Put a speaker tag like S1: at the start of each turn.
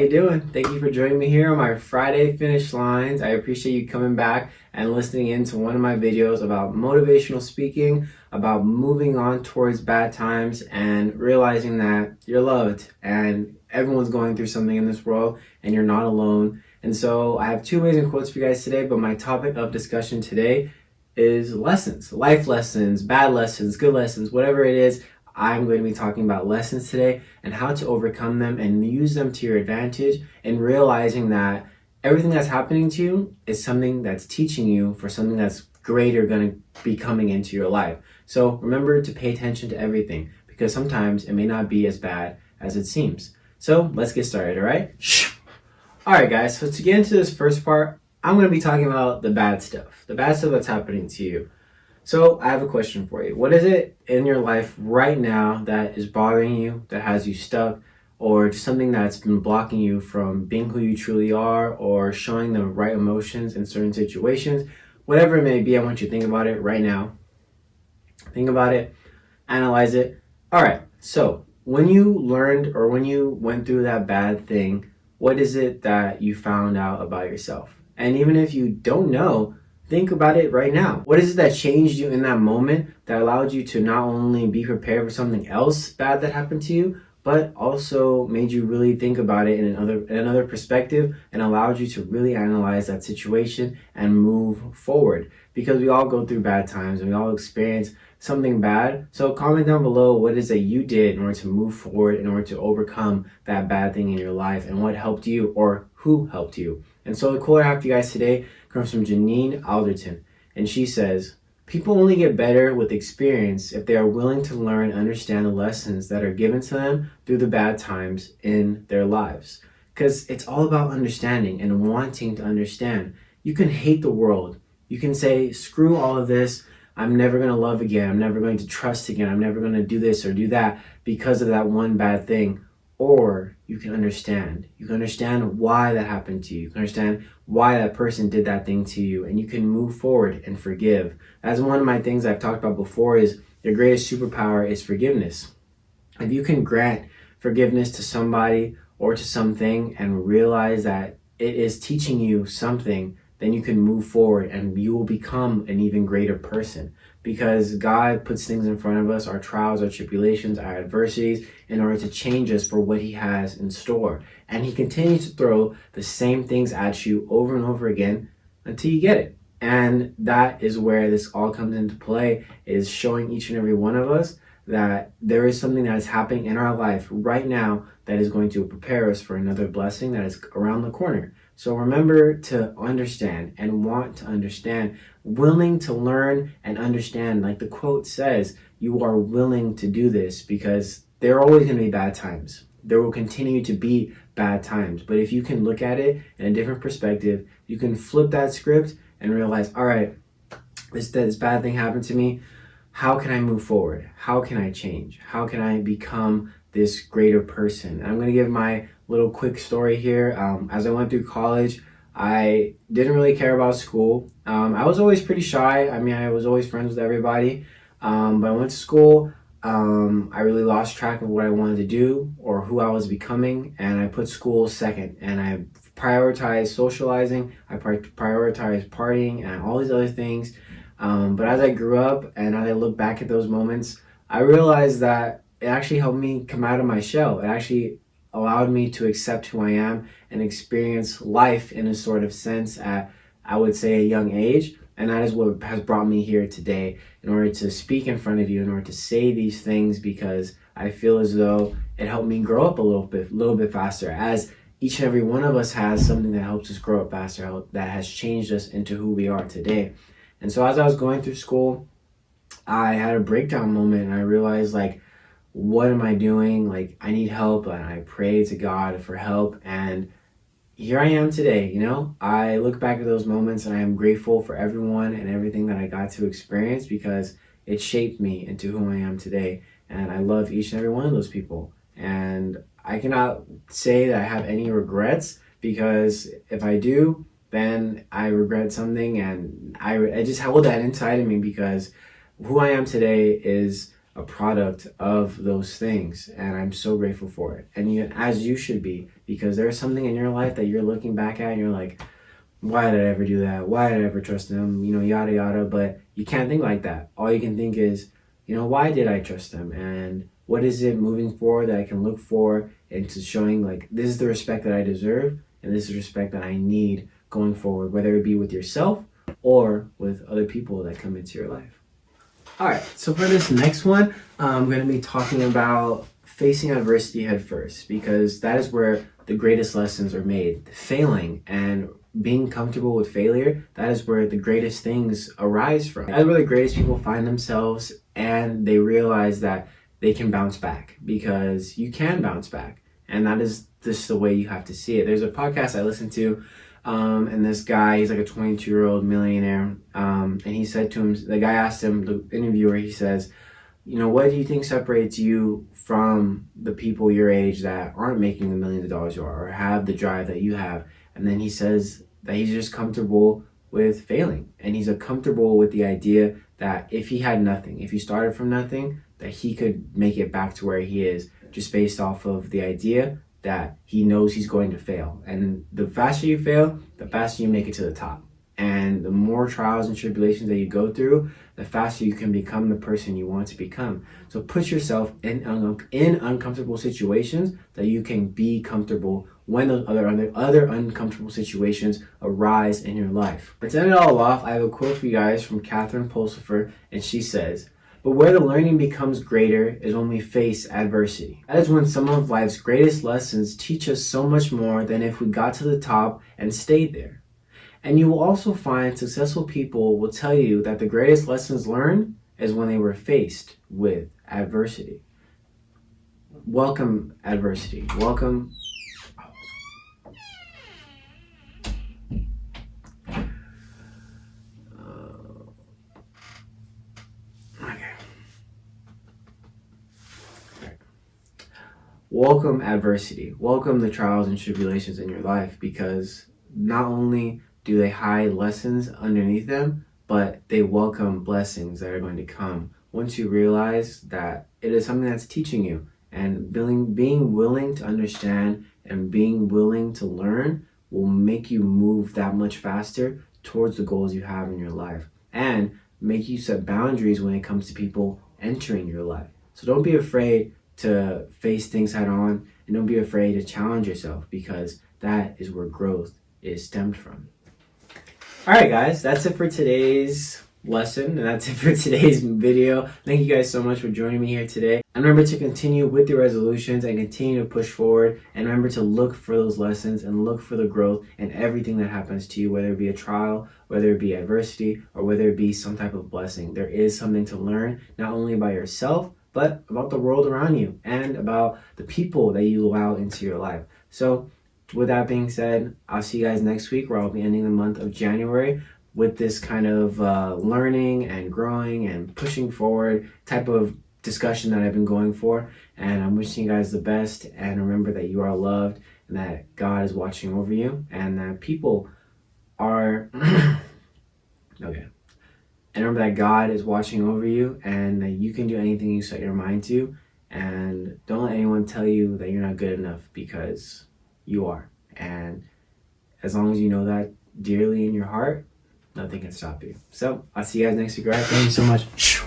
S1: you doing? Thank you for joining me here on my Friday Finish Lines. I appreciate you coming back and listening in to one of my videos about motivational speaking, about moving on towards bad times and realizing that you're loved and everyone's going through something in this world and you're not alone. And so I have two amazing quotes for you guys today, but my topic of discussion today is lessons, life lessons, bad lessons, good lessons, whatever it is. I'm going to be talking about lessons today and how to overcome them and use them to your advantage, and realizing that everything that's happening to you is something that's teaching you for something that's greater going to be coming into your life. So remember to pay attention to everything, because sometimes it may not be as bad as it seems. So let's get started, all right? All right, guys, so to get into this first part, I'm going to be talking about the bad stuff that's happening to you. So I have a question for you. What is it in your life right now that is bothering you, that has you stuck, or just something that's been blocking you from being who you truly are or showing the right emotions in certain situations? Whatever it may be, I want you to think about it right now. Think about it, analyze it. All right, so when you learned or when you went through that bad thing, what is it that you found out about yourself? And even if you don't know, think about it right now. What is it that changed you in that moment that allowed you to not only be prepared for something else bad that happened to you, but also made you really think about it in another perspective and allowed you to really analyze that situation and move forward? Because we all go through bad times and we all experience something bad. So comment down below what it is that you did in order to move forward, in order to overcome that bad thing in your life, and what helped you or who helped you. And so the quote I have for you guys today comes from Janine Alderton, and she says, "People only get better with experience if they are willing to learn and understand the lessons that are given to them through the bad times in their lives." Because it's all about understanding and wanting to understand. You can hate the world. You can say, screw all of this. I'm never going to love again. I'm never going to trust again. I'm never going to do this or do that because of that one bad thing. Or you can understand. You can understand why that happened to you. You can understand why that person did that thing to you. And you can move forward and forgive. That's one of my things I've talked about before, is your greatest superpower is forgiveness. If you can grant forgiveness to somebody or to something and realize that it is teaching you something, then you can move forward and you will become an even greater person. Because God puts things in front of us, our trials, our tribulations, our adversities, in order to change us for what He has in store. And He continues to throw the same things at you over and over again until you get it. And that is where this all comes into play, is showing each and every one of us that there is something that is happening in our life right now that is going to prepare us for another blessing that is around the corner. So remember to understand and want to understand, willing to learn and understand. Like the quote says, you are willing to do this, because there are always going to be bad times. There will continue to be bad times. But if you can look at it in a different perspective, you can flip that script and realize, all right, this bad thing happened to me. How can I move forward? How can I change? How can I become this greater person? And I'm going to give my little quick story here. As I went through college, I didn't really care about school. I was always pretty shy. I mean, I was always friends with everybody. But I went to school. I really lost track of what I wanted to do or who I was becoming. And I put school second. And I prioritized socializing. I prioritized partying and all these other things. But as I grew up and as I look back at those moments, I realized that it actually helped me come out of my shell. It actually allowed me to accept who I am and experience life in a sort of sense at, I would say, a young age. And that is what has brought me here today, in order to speak in front of you, in order to say these things, because I feel as though it helped me grow up a little bit faster, as each and every one of us has something that helps us grow up faster, that has changed us into who we are today. And so as I was going through school, I had a breakdown moment, and I realized, like, what am I doing? Like, I need help. And I prayed to God for help. And here I am today, you know? I look back at those moments and I am grateful for everyone and everything that I got to experience, because it shaped me into who I am today. And I love each and every one of those people. And I cannot say that I have any regrets, because if I do, then I regret something, and I just hold that inside of me, because who I am today is a product of those things, and I'm so grateful for it. And as you should be, because there's something in your life that you're looking back at and you're like, why did I ever do that? Why did I ever trust them? Yada yada. But you can't think like that. All you can think is, why did I trust them? And what is it moving forward that I can look for into showing like this is the respect that I deserve and this is respect that I need going forward, whether it be with yourself or with other people that come into your life. All right, so for this next one, I'm going to be talking about facing adversity head first, because that is where the greatest lessons are made. Failing and being comfortable with failure, that is where the greatest things arise from. That's where the greatest people find themselves, and they realize that they can bounce back, because you can bounce back. And that is just the way you have to see it. There's a podcast I listened to, and this guy, he's like a 22-year-old millionaire, and he said to him, the guy asked him, the interviewer, he says, what do you think separates you from the people your age that aren't making the millions of dollars you are, or have the drive that you have? And then he says that he's just comfortable with failing, and he's comfortable with the idea that if he had nothing, if he started from nothing, that he could make it back to where he is, just based off of the idea that he knows he's going to fail. And the faster you fail, the faster you make it to the top. And the more trials and tribulations that you go through, the faster you can become the person you want to become. So put yourself in uncomfortable situations that you can be comfortable when those other uncomfortable situations arise in your life. To end it all off, I have a quote for you guys from Catherine Pulsifer, and she says, "But where the learning becomes greater is when we face adversity. That is when some of life's greatest lessons teach us so much more than if we got to the top and stayed there." And you will also find successful people will tell you that the greatest lessons learned is when they were faced with adversity. Welcome adversity. Welcome. Welcome adversity. Welcome the trials and tribulations in your life, because not only do they hide lessons underneath them, but they welcome blessings that are going to come once you realize that it is something that's teaching you. And being willing to understand and being willing to learn will make you move that much faster towards the goals you have in your life, and make you set boundaries when it comes to people entering your life. So don't be afraid to face things head on, and don't be afraid to challenge yourself, because that is where growth is stemmed from. All right, guys, that's it for today's lesson, and that's it for today's video. Thank you guys so much for joining me here today. And remember to continue with your resolutions and continue to push forward, and remember to look for those lessons and look for the growth in everything that happens to you, whether it be a trial, whether it be adversity, or whether it be some type of blessing. There is something to learn, not only about yourself, but about the world around you and about the people that you allow into your life. So with that being said, I'll see you guys next week, where I'll be ending the month of January with this kind of learning and growing and pushing forward type of discussion that I've been going for. And I'm wishing you guys the best, and remember that you are loved and that God is watching over you, and that people are okay. And remember that God is watching over you, and that you can do anything you set your mind to. And don't let anyone tell you that you're not good enough, because you are. And as long as you know that dearly in your heart, nothing can stop you. So I'll see you guys next week. All right, thank you so much.